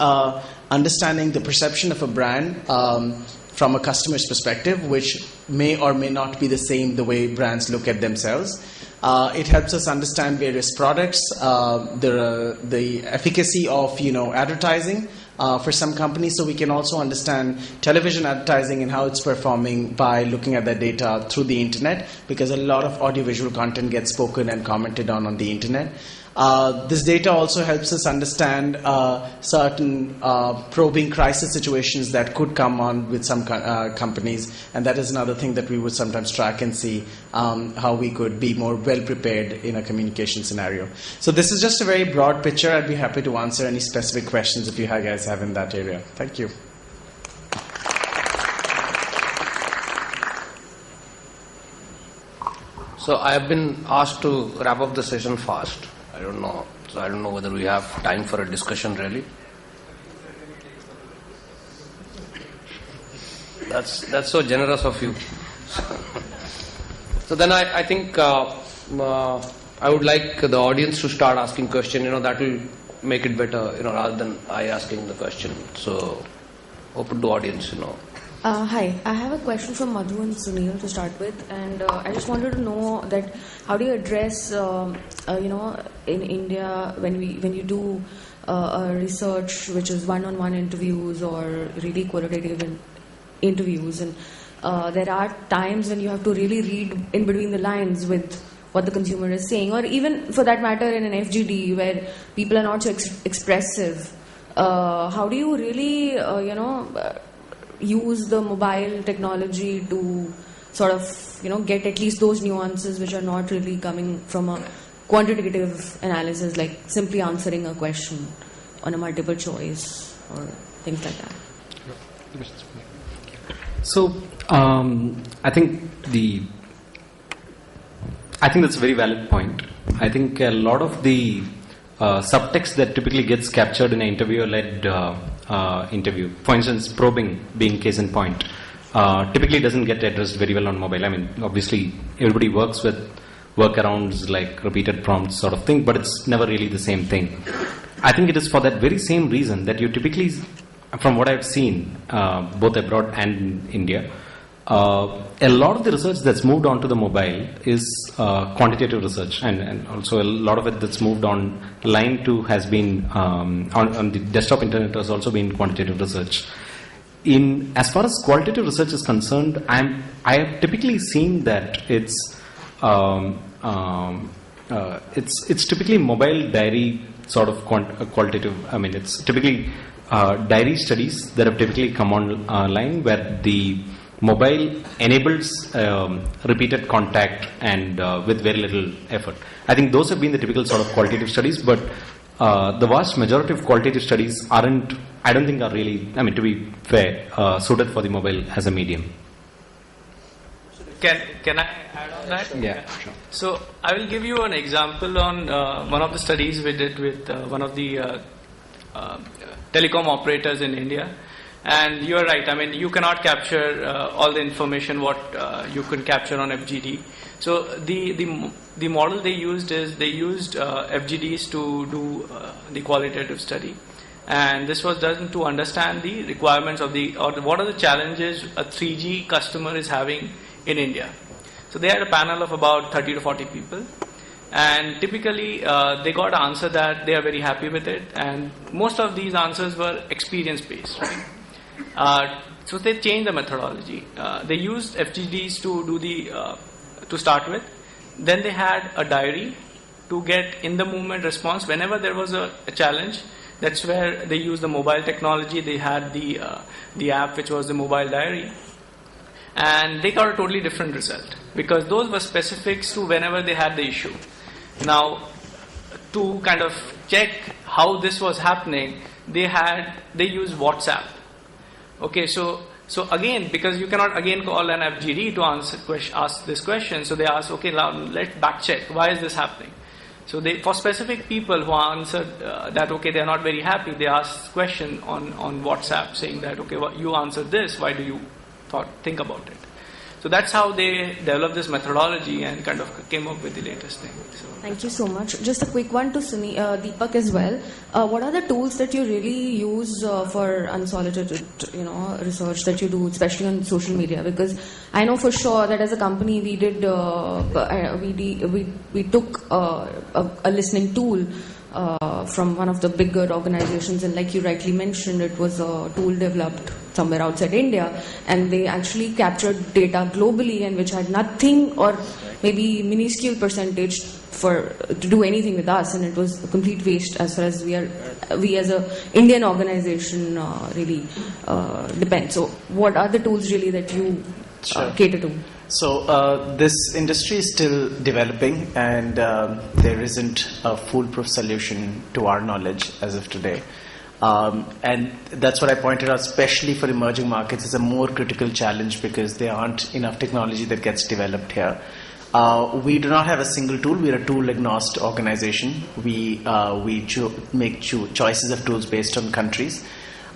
understanding the perception of a brand from a customer's perspective, which may or may not be the same the way brands look at themselves. It helps us understand various products, the efficacy of advertising for some companies, so we can also understand television advertising and how it's performing by looking at that data through the internet, because a lot of audiovisual content gets spoken and commented on the internet. This data also helps us understand certain probing crisis situations that could come on with some companies, and that is another thing that we would sometimes track and see how we could be more well prepared in a communication scenario. So this is just a very broad picture. I'd be happy to answer any specific questions if you guys have in that area. Thank you. So I have been asked to wrap up the session fast. I don't know. So I don't know whether we have time for a discussion really. That's so generous of you. So then I think I would like the audience to start asking questions. That will make it better. Rather than I asking the question. So open to audience. Hi, I have a question for Madhu and Sunil to start with, and I just wanted to know that how do you address, in India when you do a research which is one-on-one interviews or really qualitative interviews, and there are times when you have to really read in between the lines with what the consumer is saying, or even for that matter in an FGD where people are not so expressive. How do you really, use the mobile technology to sort of, get at least those nuances which are not really coming from a quantitative analysis, like simply answering a question on a multiple choice or things like that? So, I think that's a very valid point. I think a lot of the subtext that typically gets captured in an interviewer-led interview, for instance, probing being case in point, typically doesn't get addressed very well on mobile. I mean, obviously, everybody works with workarounds like repeated prompts sort of thing, but it's never really the same thing. I think it is for that very same reason that you typically, from what I've seen, both abroad and in India, a lot of the research that's moved on to the mobile is quantitative research, and also a lot of it that's moved on line to has been on the desktop internet has also been quantitative research. As far as qualitative research is concerned, I have typically seen that it's typically mobile diary sort of qualitative. I mean, it's typically diary studies that have typically come online where the mobile enables repeated contact and with very little effort. I think those have been the typical sort of qualitative studies, but the vast majority of qualitative studies I don't think are really, I mean, to be fair, suited for the mobile as a medium. Can I add on that? Yeah, sure. So I will give you an example on one of the studies we did with one of the telecom operators in India. And you are right. I mean, you cannot capture all the information what you can capture on FGD. So the model they used FGDs to do the qualitative study, and this was done to understand the requirements of what are the challenges a 3G customer is having in India. So they had a panel of about 30 to 40 people, and typically they got an answer that they are very happy with it, and most of these answers were experience based, right? So they changed the methodology. They used FGDs to start with. Then they had a diary to get in the moment response whenever there was a challenge. That's where they used the mobile technology. They had the app which was the mobile diary, and they got a totally different result because those were specifics to whenever they had the issue. Now, to kind of check how this was happening, they used WhatsApp. Okay, so again, because you cannot again call an FGD to ask this question, so they asked, okay, now let's back check. Why is this happening? So for specific people who answered that, okay, they are not very happy, they asked question on WhatsApp saying that, okay, you answered this, why do you think about it? So that's how they developed this methodology and kind of came up with the latest thing. So. Thank you so much. Just a quick one to Deepak as well. What are the tools that you really use for unsolicited, research that you do, especially on social media? Because I know for sure that as a company we did we took a listening tool from one of the bigger organizations, and like you rightly mentioned, it was a tool developed somewhere outside India, and they actually captured data globally and which had nothing or maybe minuscule percentage to do anything with us, and it was a complete waste as far as we as a Indian organization really depend. So what are the tools really that you cater to? So this industry is still developing, and there isn't a foolproof solution to our knowledge as of today. And that's what I pointed out, especially for emerging markets, is a more critical challenge because there aren't enough technology that gets developed here. We do not have a single tool. We are a tool-agnostic organization. We make choices of tools based on countries.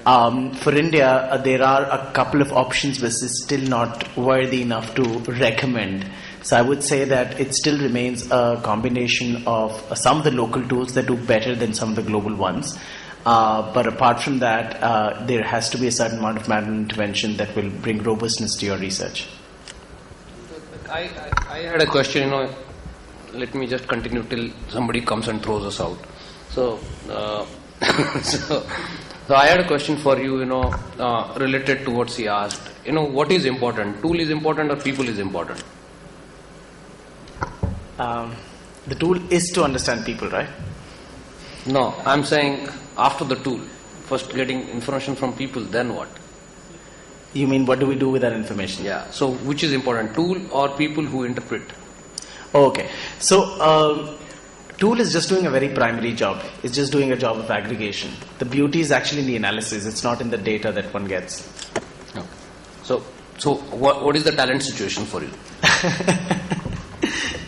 For India, there are a couple of options, but it's still not worthy enough to recommend. So I would say that it still remains a combination of some of the local tools that do better than some of the global ones. But apart from that, there has to be a certain amount of manual intervention that will bring robustness to your research. I had a question, let me just continue till somebody comes and throws us out. So, so I had a question for you, related to what he asked. What is important? Tool is important or people is important? The tool is to understand people, right? No, I'm saying after the tool. First getting information from people, then what? You mean what do we do with that information? Yeah. So which is important, tool or people who interpret? Okay. So tool is just doing a very primary job. It's just doing a job of aggregation. The beauty is actually in the analysis. It's not in the data that one gets. Okay. So what is the talent situation for you?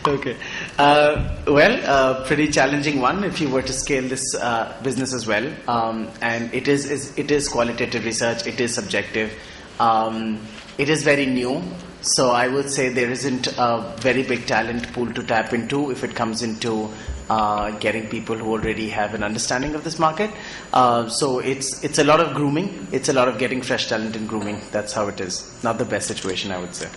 Okay. Pretty challenging one if you were to scale this business as well. And it is qualitative research. It is subjective. It is very new. So I would say there isn't a very big talent pool to tap into if it comes into getting people who already have an understanding of this market. So it's a lot of grooming. It's a lot of getting fresh talent and grooming. That's how it is. Not the best situation, I would say.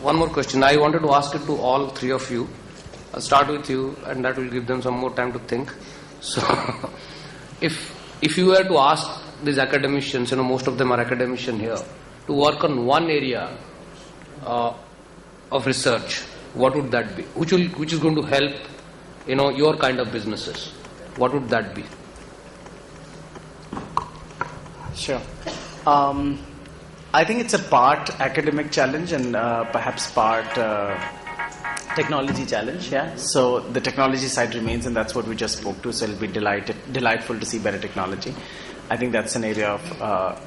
One more question. I wanted to ask it to all three of you. I'll start with you, and that will give them some more time to think. So, if you were to ask these academicians, most of them are academicians here, to work on one area of research, what would that be? Which is going to help, your kind of businesses? What would that be? Sure. I think it's a part academic challenge and perhaps part technology challenge. Yeah. So the technology side remains, and that's what we just spoke to. So it'll be delightful to see better technology. I think that's an area of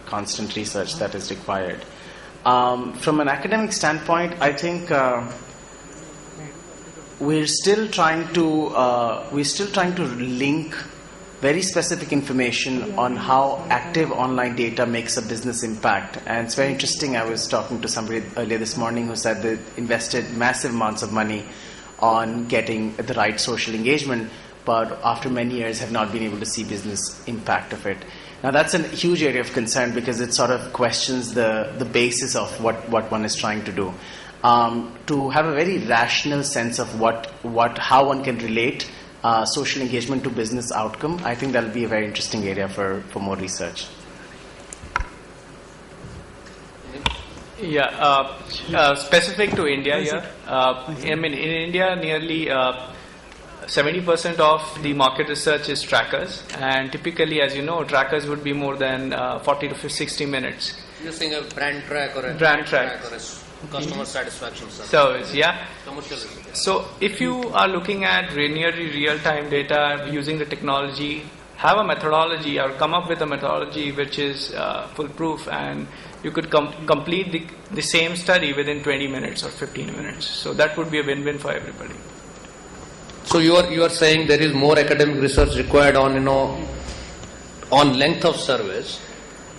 constant research that is required. From an academic standpoint, I think we're still trying to link very specific information on how active online data makes a business impact. And it's very interesting. I was talking to somebody earlier this morning who said they invested massive amounts of money on getting the right social engagement, but after many years have not been able to see business impact of it. Now that's a huge area of concern because it sort of questions the basis of what one is trying to do. To have a very rational sense of how one can relate social engagement to business outcome, I think that'll be a very interesting area for more research. Yeah, specific to India here. In India, nearly 70% of the market research is trackers, and typically, as you know, trackers would be more than 40 to 60 minutes. You're saying a brand track or a brand track or a customer satisfaction service, yeah. Commercial. So if you are looking at nearly real-time data using the technology, have a methodology or come up with a methodology which is foolproof, and you could complete the same study within 20 minutes or 15 minutes. So that would be a win-win for everybody. So you are saying there is more academic research required on on length of service,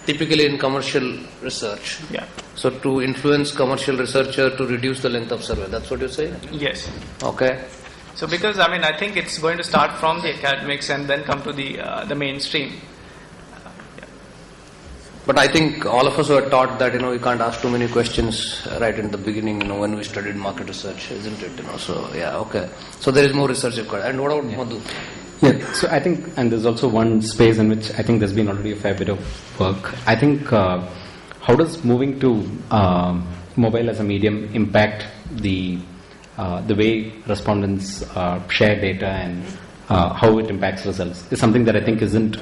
typically in commercial research. Yeah. So to influence commercial researcher to reduce the length of survey, that's what you're saying? Yes. Okay. So because I think it's going to start from the academics and then come to the mainstream. But I think all of us were taught that we can't ask too many questions right in the beginning, when we studied market research, isn't it? So yeah, okay. So there is more research required. And what about Madhu? Yeah, so I think, and there's also one space in which I think there's been already a fair bit of work. I think, how does moving to mobile as a medium impact the the way respondents share data and how it impacts results is something that I think isn't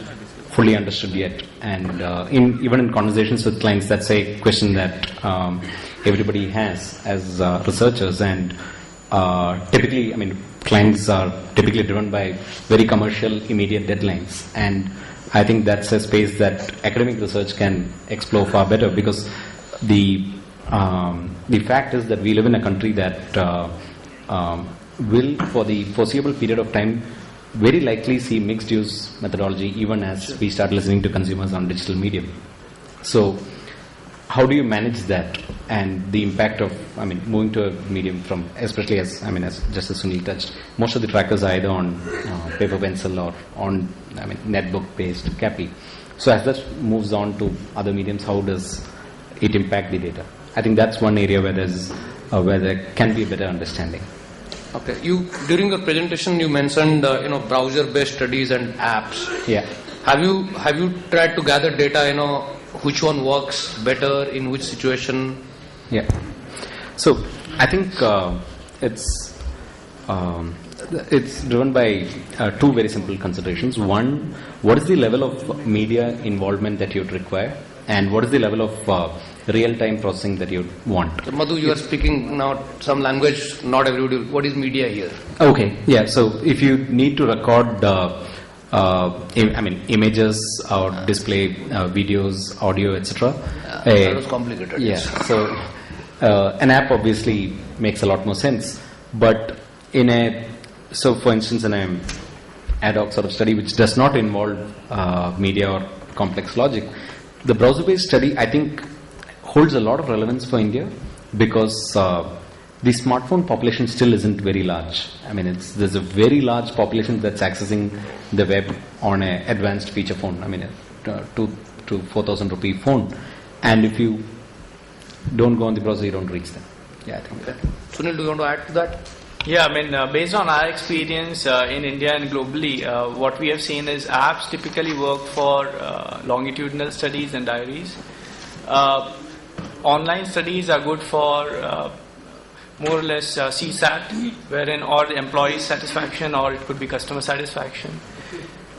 fully understood yet. And even in conversations with clients, that's a question that everybody has as researchers. And typically, I mean, clients are typically driven by very commercial, immediate deadlines. And I think that's a space that academic research can explore far better, because the fact is that we live in a country that will, for the foreseeable period of time, very likely see mixed use methodology even as we start listening to consumers on digital medium. So how do you manage that and the impact of, I mean, moving to a medium from, especially as, I mean, as just as Sunil touched, most of the trackers are either on paper pencil or on, I mean, netbook based CAPI. So as that moves on to other mediums, how does it impact the data? I think that's one area where where there can be a better understanding. Okay. You, during your presentation, you mentioned browser-based studies and apps. Yeah. Have you tried to gather data? Which one works better in which situation? Yeah. So I think it's driven by two very simple considerations. One, what is the level of media involvement that you'd require, and what is the level of real-time processing that you want. So Madhu, you are speaking now some language not everybody. What is media here? Okay, yeah. So if you need to record, images or display videos, audio, etc. That was complicated. Yeah. Yes. So an app obviously makes a lot more sense, but for instance, in an ad hoc sort of study which does not involve media or complex logic, the browser-based study, I think, holds a lot of relevance for India, because the smartphone population still isn't very large. I mean, there's a very large population that's accessing the web on an advanced feature phone. I mean, a 2,000 to 4,000 rupee phone, and if you don't go on the browser, you don't reach them. Yeah, I think. Okay. Sunil, do you want to add to that? Yeah, I mean, based on our experience in India and globally, what we have seen is apps typically work for longitudinal studies and diaries. Online studies are good for more or less CSAT, wherein or the employee satisfaction or it could be customer satisfaction.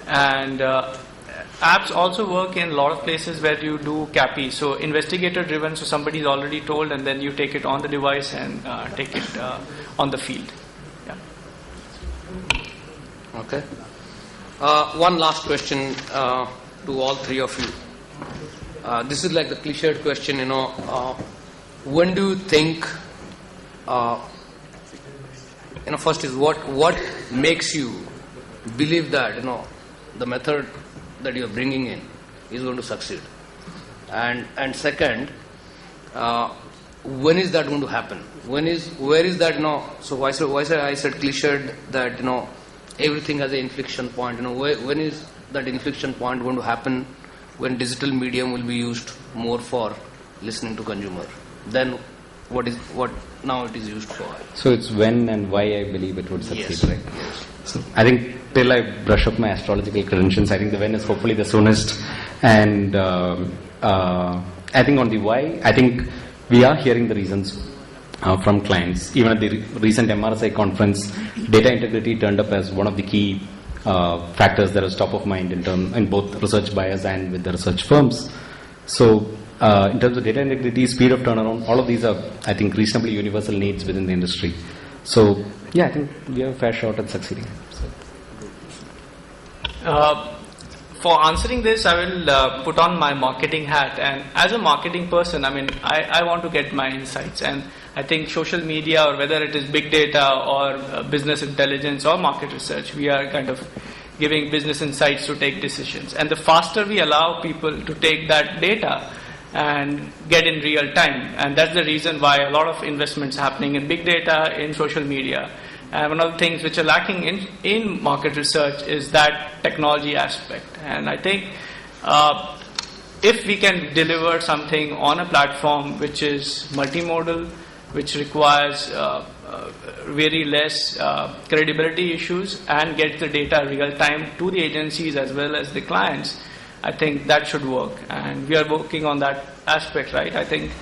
And apps also work in a lot of places where you do CAPI, so investigator driven, so somebody is already told and then you take it on the device and take it on the field. Yeah. Okay. One last question to all three of you. This is like the cliched question, when do you think, first is what makes you believe that, the method that you are bringing in is going to succeed? And second, when is that going to happen? Where is that, so why I said cliched that, everything has an inflection point, when is that inflection point going to happen? When digital medium will be used more for listening to consumer, then what now it is used for. So it's when and why I believe it would succeed, yes. right? Yes. So I think till I brush up my astrological credentials, I think the when is hopefully the soonest. And I think on the why, I think we are hearing the reasons from clients. Even at the recent MRSI conference, data integrity turned up as one of the key factors that is top of mind in both research buyers and with the research firms. So in terms of data integrity, speed of turnaround, all of these are, I think, reasonably universal needs within the industry. So yeah, I think we have a fair shot at succeeding. For answering this, I will put on my marketing hat, and as a marketing person, I mean, I want to get my insights, and I think social media, or whether it is big data or business intelligence or market research, we are kind of giving business insights to take decisions. And the faster we allow people to take that data and get in real time, and that's the reason why a lot of investments happening in big data, in social media. And one of the things which are lacking in market research is that technology aspect. And I think if we can deliver something on a platform which is multimodal, which requires very less credibility issues, and get the data real time to the agencies as well as the clients, I think that should work. And we are working on that aspect, right? I think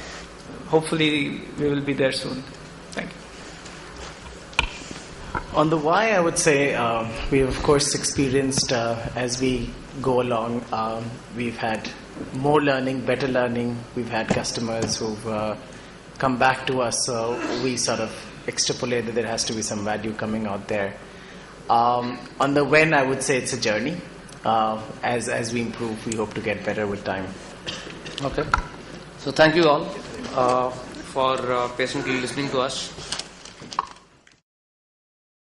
hopefully we will be there soon. Thank you. On the why, I would say we've of course experienced as we go along. We've had more learning, better learning. We've had customers who've come back to us, so we sort of extrapolate that there has to be some value coming out there. On the when, I would say it's a journey. As we improve, we hope to get better with time. Okay. So thank you all for patiently listening to us.